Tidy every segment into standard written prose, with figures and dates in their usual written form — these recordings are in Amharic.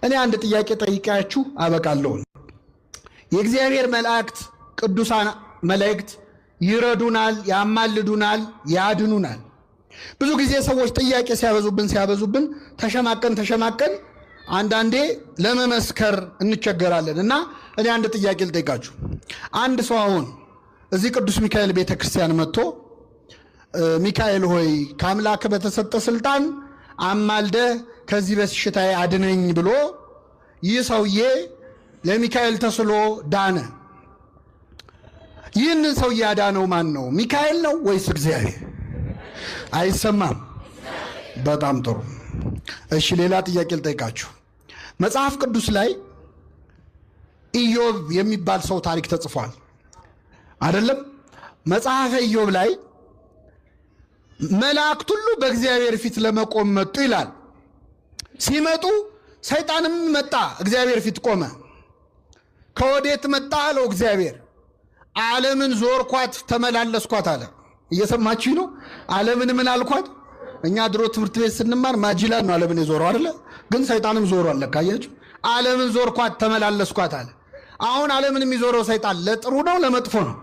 እኔ አንድ ጥያቄ ጠይቃችሁ አበቃለሁ። የእግዚአብሔር መላእክት ቅዱሳን መላእክት ይረዱናል፣ ያማልዱናል፣ ያድኑናል። ብዙ ጊዜ ሰዎች ጥያቄ ሲያበዙብን ተሸማቀን አንዳንዴ ለመመስከር እንቸገራለን እና እኔ አንድ ጥያቄ ልጠይቃችሁ። አንድ ሰው አሁን እዚህ ቅዱስ ሚካኤል ቤተክርስቲያን መጥቶ ሚካኤል ሆይ ከአምላክ በተሰጠ ስልጣን አማልደ ከዚህ በሽታዬ አድነኝ ብሎ ይህ ሰውዬ ለሚካኤል ተስሎ ዳነ። ይህንን ሰውዬ ያዳነው ማን ነው? ሚካኤል ነው ወይስ እግዚአብሔር? አይሰማም። በጣም ጥሩ። እሺ ሌላ ጥያቄ ልጠይቃችሁ። መጽሐፍ ቅዱስ ላይ ኢዮብ የሚባል ሰው ታሪክ ተጽፏል አይደለም? መጽሐፈ ኢዮብ ላይ መላእክት ሁሉ በእግዚአብሔር ፊት ለመቆም መጡ ይላል። ሲመጡ ሰይጣንም መጣ፣ እግዚአብሔር ፊት ቆመ። ከወዴት መጣ አለው እግዚአብሔር። ዓለምን ዞርኳት ተመላለስኳት አለ። እየሰማችሁ ነው? ዓለምን ምን አልኳት? እኛ ድሮ ትምህርት ቤት ስንማር ማጅላን ነው ዓለምን የዞረው አይደለ? ግን ሰይጣንም ዞሯል። ለካያችሁ ዓለምን ዞርኳት ተመላለስኳት አለ። አሁን ዓለምን የሚዞረው ሰይጣን ለጥሩ ነው ለመጥፎ ነው?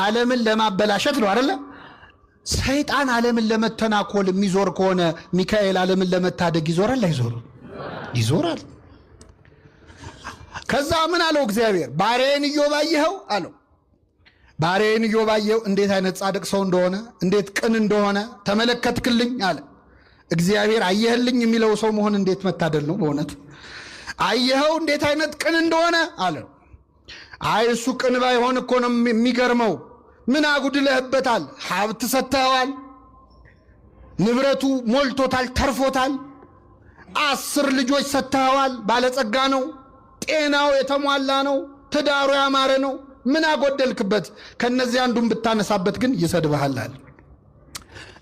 ዓለምን ለማበላሸት ነው አይደለ? ሰይጣን ዓለምን ለመተናኮል የሚዞር ከሆነ ሚካኤል ዓለምን ለመታደግ ይዞራል አይዞርም? ይዞራል። ከዛ ምን አለው እግዚአብሔር? ባሪያዬን ኢዮብ አየኸው አለው። ባሪያዬን ኢዮብ አየኸው፣ እንዴት አይነት ጻድቅ ሰው እንደሆነ፣ እንዴት ቅን እንደሆነ ተመለከትክልኝ አለ እግዚአብሔር። አየህልኝ የሚለው ሰው መሆን እንዴት መታደል ነው በእውነት። አየኸው እንዴት አይነት ቅን እንደሆነ አለ። አይ እሱ ቅን ባይሆን እኮ ነው የሚገርመው። ምን አጉድለህበታል? ሀብት ሰጥተኸዋል፣ ንብረቱ ሞልቶታል፣ ተርፎታል። 10 ልጆች ሰጥተኸዋል፣ ባለጸጋ ነው፣ ጤናው የተሟላ ነው፣ ትዳሩ ያማረ ነው። ምን አጎደልክበት? ከነዚህ አንዱን ብታነሳበት ግን ይሰድብሃል አለ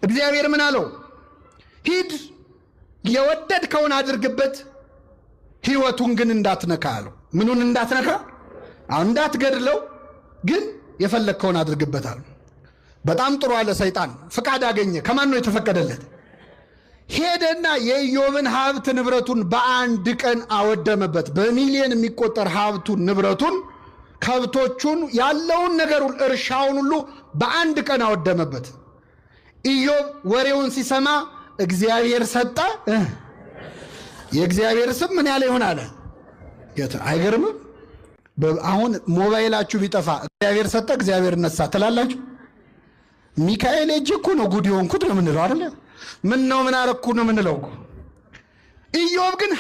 እግዚአብሔር። ምን አለው? ሂድ የወደድከውን አድርግበት፣ ህይወቱን ግን እንዳትነካ አለው። ምኑን እንዳትነካ? እንዳትገድለው፣ ግን የፈለግከውን አድርግበታል። በጣም ጥሩ አለ ሰይጣን። ፍቃድ አገኘ። ከማን ነው የተፈቀደለት? ሄደና የኢዮብን ሀብት ንብረቱን በአንድ ቀን አወደመበት። በሚሊዮን የሚቆጠር ሀብቱን ንብረቱን፣ ከብቶቹን፣ ያለውን ነገሩን፣ እርሻውን ሁሉ በአንድ ቀን አወደመበት። ኢዮብ ወሬውን ሲሰማ እግዚአብሔር ሰጠ። የእግዚአብሔር ስም ምን ያለ ይሆን አለ። አይገርምም? አሁን ሞባይላችሁ ቢጠፋ እግዚአብሔር ሰጠ እግዚአብሔር ነሳ ትላላችሁ? ሚካኤል እጅ እኮ ነው ጉድ የሆንኩት ነው የምንለው አይደለ? ምን ነው ምን አረኩ ነው የምንለው። ኢዮብ ግን